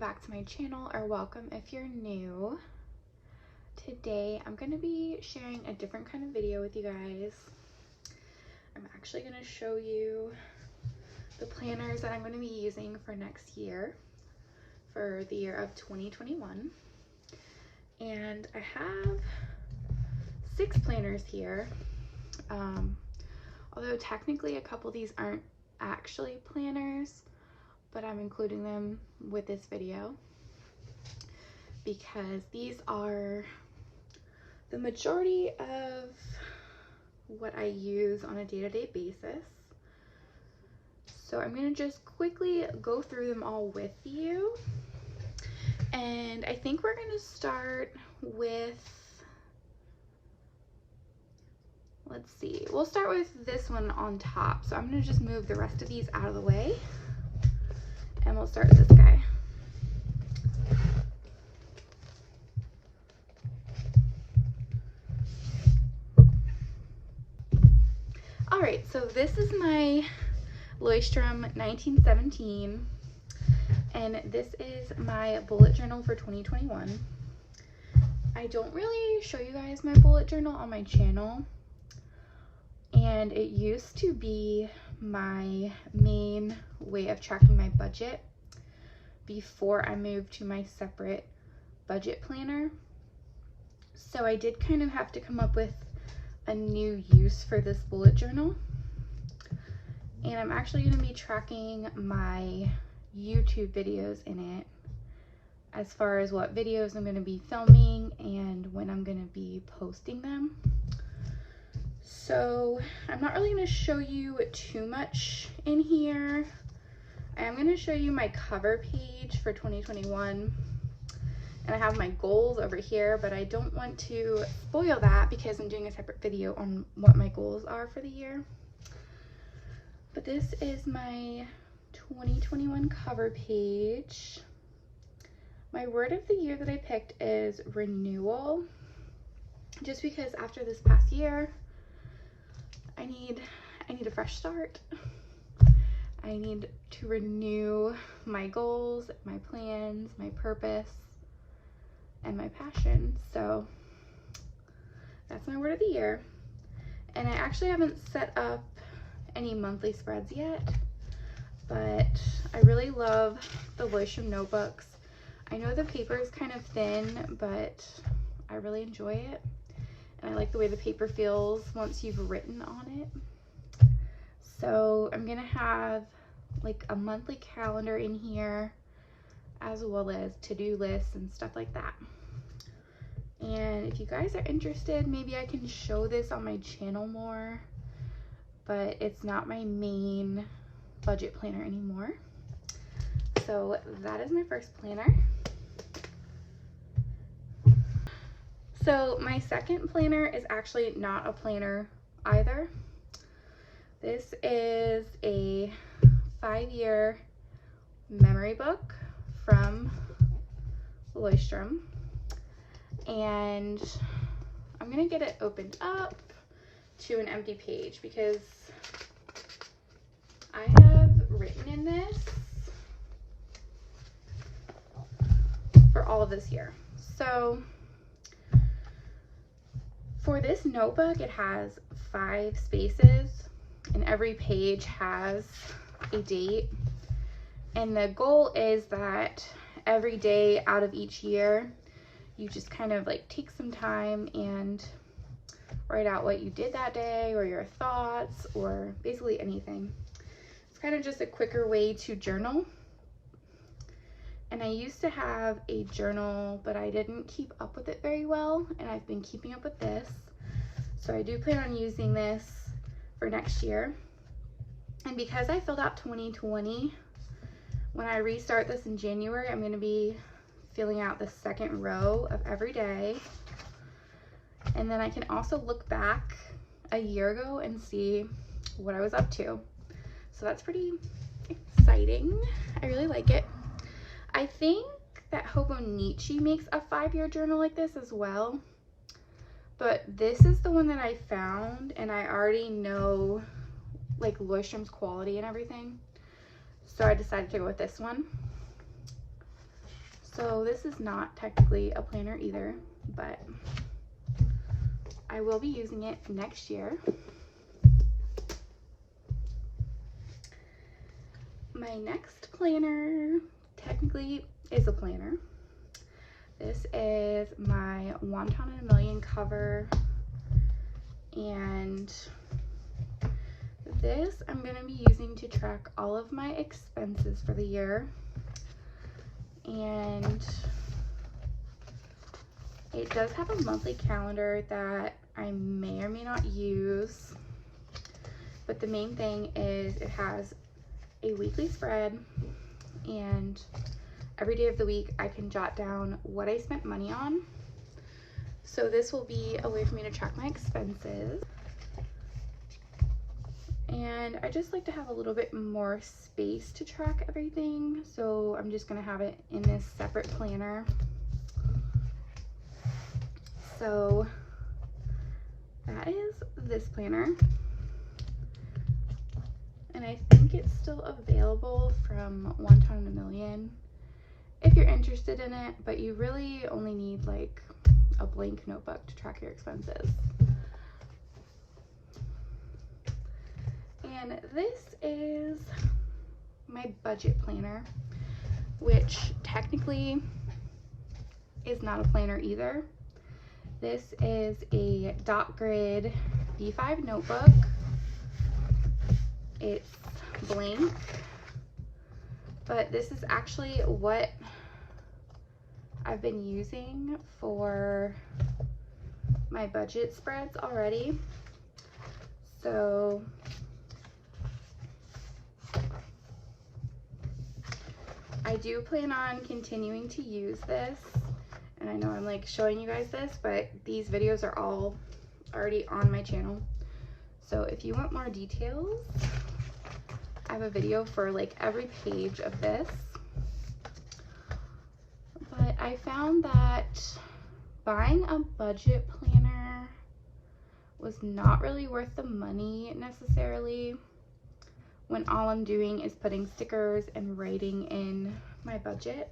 back to my channel, or welcome if you're new. Today I'm going to be sharing a different kind of video with you guys. I'm actually going to show you the planners that I'm going to be using for next year, for the year of 2021. And I have 6 planners here, although technically a couple of these aren't actually planners, but I'm including them with this video because these are the majority of what I use on a day-to-day basis. So I'm going to just quickly go through them all with you. And I think we're going to start with, let's see, we'll start with this one on top. So I'm going to just move the rest of these out of the way. And we'll start with this guy. All right, so this is my Leuchtturm 1917, and this is my bullet journal for 2021. I don't really show you guys my bullet journal on my channel, and it used to be my main way of tracking my budget before I moved to my separate budget planner. So I did kind of have to come up with a new use for this bullet journal, and I'm actually going to be tracking my YouTube videos in it, as far as what videos I'm going to be filming and when I'm going to be posting them. So I'm not really going to show you too much in here. I am going to show you my cover page for 2021, and I have my goals over here, but I don't want to spoil that because I'm doing a separate video on what my goals are for the year. But this is my 2021 cover page. My word of the year that I picked is renewal, just because after this past year, I need a fresh start. I need to renew my goals, my plans, my purpose, and my passion. So that's my word of the year. And I actually haven't set up any monthly spreads yet, but I really love the Leuchtturm notebooks. I know the paper is kind of thin, but I really enjoy it. And I like the way the paper feels once you've written on it. So I'm gonna have like a monthly calendar in here, as well as to-do lists and stuff like that. And if you guys are interested, maybe I can show this on my channel more, but it's not my main budget planner anymore. So that is my first planner. So my second planner is actually not a planner either. This is a 5-year memory book from Leuchtturm, and I'm gonna get it opened up to an empty page because I have written in this for all of this year. So for this notebook, it has 5 spaces, and every page has a date. And the goal is that every day out of each year, you just kind of like take some time and write out what you did that day, or your thoughts, or basically anything. It's kind of just a quicker way to journal. And I used to have a journal, but I didn't keep up with it very well, and I've been keeping up with this. So I do plan on using this for next year. And because I filled out 2020, when I restart this in January, I'm going to be filling out the second row of every day. And then I can also look back a year ago and see what I was up to. So that's pretty exciting. I really like it. I think that Hobonichi makes a 5-year journal like this as well. But this is the one that I found, and I already know like Leuchtturm's quality and everything. So I decided to go with this one. So this is not technically a planner either, but I will be using it next year. My next planner technically is a planner. This is my Wonton in a Million cover, and this I'm going to be using to track all of my expenses for the year. And it does have a monthly calendar that I may or may not use, but the main thing is it has a weekly spread, and every day of the week I can jot down what I spent money on. So this will be a way for me to track my expenses. And I just like to have a little bit more space to track everything, so I'm just going to have it in this separate planner. So that is this planner, and I think it's still available from Wonton in a Million if you're interested in it, but you really only need like a blank notebook to track your expenses. And this is my budget planner, which technically is not a planner either. This is a dot grid B5 notebook. It's blank, but this is actually what I've been using for my budget spreads already. So I do plan on continuing to use this, and I know I'm like showing you guys this, but these videos are all already on my channel. So if you want more details, I have a video for like every page of this. But I found that buying a budget planner was not really worth the money necessarily, when all I'm doing is putting stickers and writing in my budget.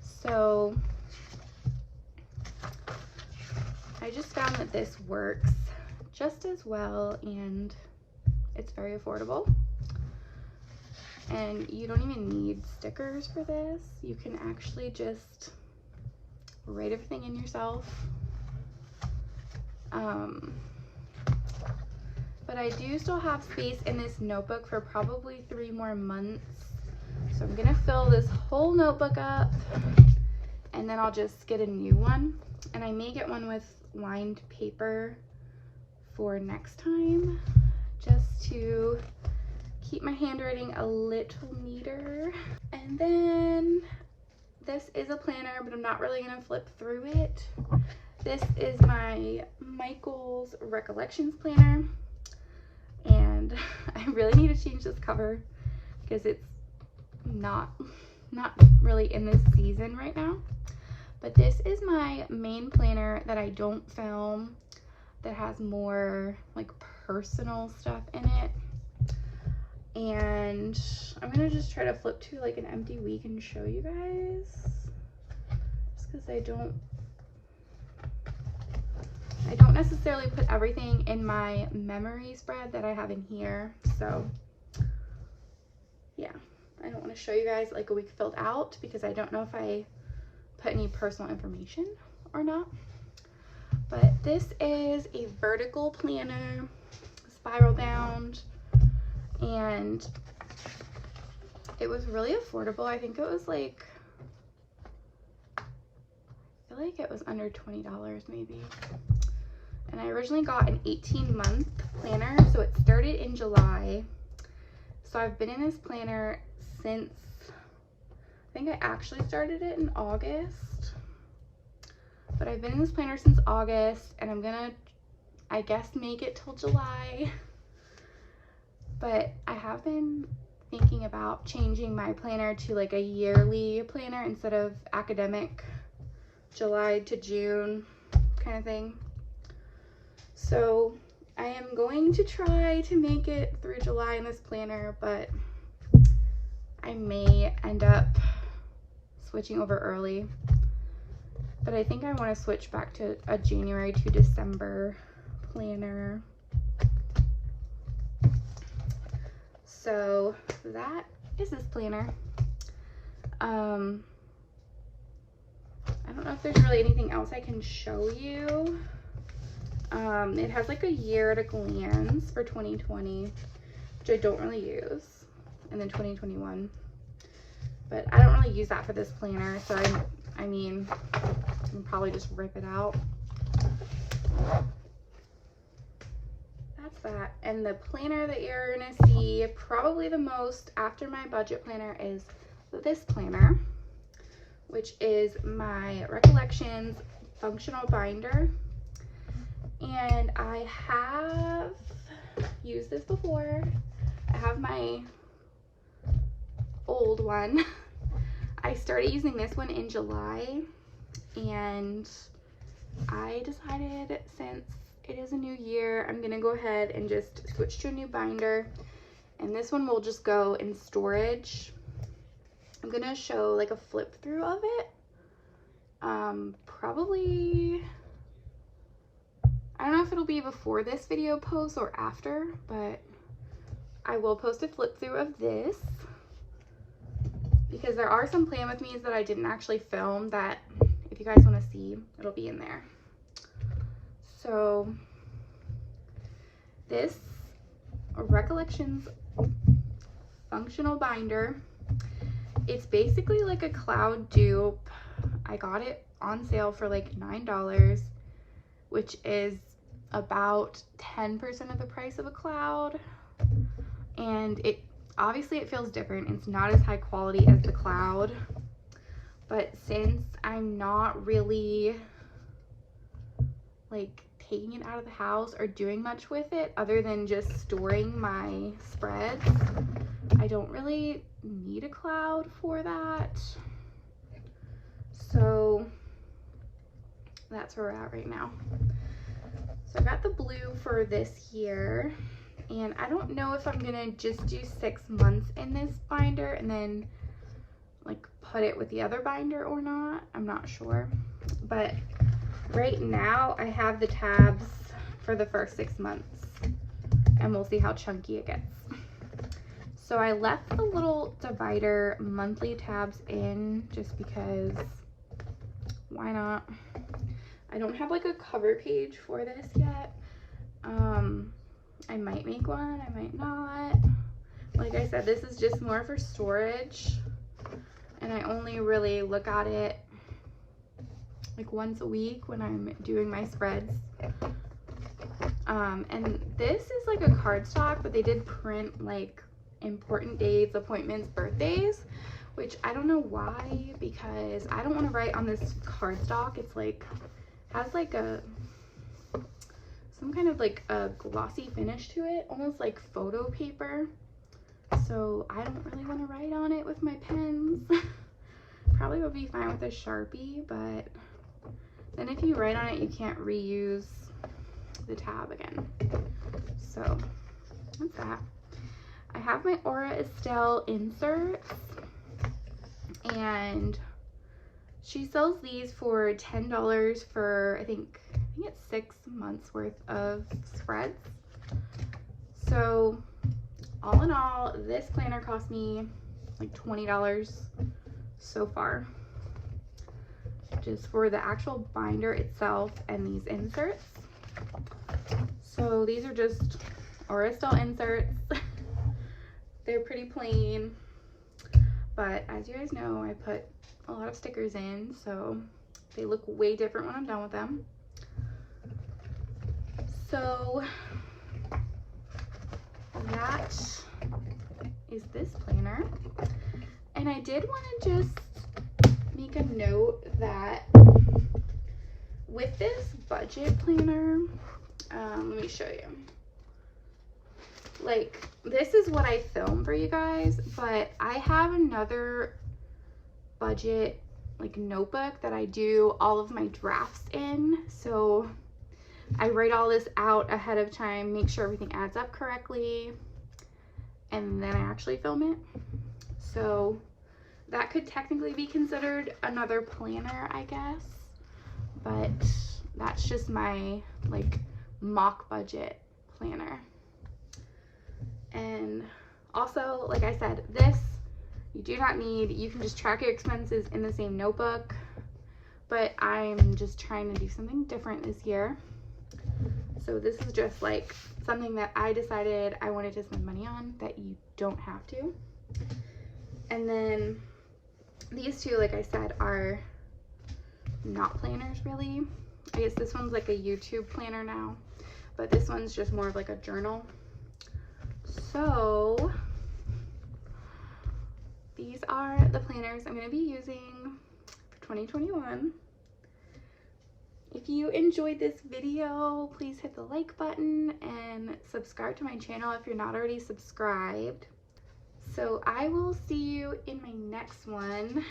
So I just found that this works just as well, and it's very affordable. And you don't even need stickers for this. You can actually just write everything in yourself. But I do still have space in this notebook for probably 3 more months. So I'm gonna fill this whole notebook up, and then I'll just get a new one. And I may get one with lined paper for next time, just to keep my handwriting a little neater. And then this is a planner, but I'm not really gonna flip through it. This is my Michael's Recollections planner, and I really need to change this cover because it's not really in this season right now. But this is my main planner that I don't film, that has more like personal stuff in it. And I'm gonna just try to flip to like an empty week and show you guys, just because I don't necessarily put everything in my memory spread that I have in here. So yeah, I don't want to show you guys like a week filled out because I don't know if I put any personal information or not. But this is a vertical planner, spiral bound, and it was really affordable. I think it was like, I feel like it was under $20 maybe. And I originally got an 18-month planner, so it started in July. So I've been in this planner since, I think I actually started it in August. But I've been in this planner since August, and I'm gonna, I guess, make it till July. But I have been thinking about changing my planner to like a yearly planner instead of academic July to June kind of thing. So I am going to try to make it through July in this planner, but I may end up switching over early. But I think I want to switch back to a January to December planner. So that is this planner. I don't know if there's really anything else I can show you. It has like a year at a glance for 2020, which I don't really use, and then 2021. But I don't really use that for this planner, so I mean, I'll probably just rip it out. That's that. And the planner that you're gonna see probably the most after my budget planner is this planner, which is my Recollections functional binder. And I have used this before. I have my old one. I started using this one in July, and I decided since it is a new year, I'm gonna go ahead and just switch to a new binder, and this one will just go in storage. I'm gonna show like a flip through of it. Probably, I don't know if it'll be before this video posts or after, but I will post a flip through of this because there are some plan with me's that I didn't actually film that if you guys want to see, it'll be in there. So this Recollections functional binder, it's basically like a cloud dupe. I got it on sale for like $9, which is about 10% of the price of a cloud. And it obviously it feels different. It's not as high quality as the cloud, but since I'm not really like taking it out of the house or doing much with it other than just storing my spreads, I don't really need a cloud for that. So that's where we're at right now. So I got the blue for this year, and I don't know if I'm gonna just do 6 months in this binder and then like put it with the other binder or not. I'm not sure, but right now I have the tabs for the first 6 months, and we'll see how chunky it gets. So I left the little divider monthly tabs in just because, why not? I don't have like a cover page for this yet. I might make one, I might not. Like I said, this is just more for storage, and I only really look at it like once a week when I'm doing my spreads. And this is like a cardstock, but they did print like important dates, appointments, birthdays, which I don't know why, because I don't want to write on this cardstock. It's like has like some kind of like a glossy finish to it, almost like photo paper. So I don't really want to write on it with my pens. Probably would be fine with a Sharpie, but then if you write on it, you can't reuse the tab again. So that's that. I have my Aura Estelle inserts, and she sells these for $10 for I think it's 6 months worth of spreads. So all in all, this planner cost me like $20 so far, just for the actual binder itself and these inserts. So these are just Aura Estelle inserts. They're pretty plain, but as you guys know, I put a lot of stickers in, so they look way different when I'm done with them. So that is this planner. And I did want to just make a note that with this budget planner, let me show you. Like, this is what I film for you guys, but I have another budget like notebook that I do all of my drafts in. So I write all this out ahead of time, make sure everything adds up correctly, and then I actually film it. So that could technically be considered another planner, I guess, but that's just my like mock budget planner. And also, like I said, this you do not need. You can just track your expenses in the same notebook, but I'm just trying to do something different this year. So this is just like something that I decided I wanted to spend money on that you don't have to. And then these two, like I said, are not planners really. I guess this one's like a YouTube planner now, but this one's just more of like a journal. So these are the planners I'm going to be using for 2021. If you enjoyed this video, please hit the like button and subscribe to my channel if you're not already subscribed. So I will see you in my next one.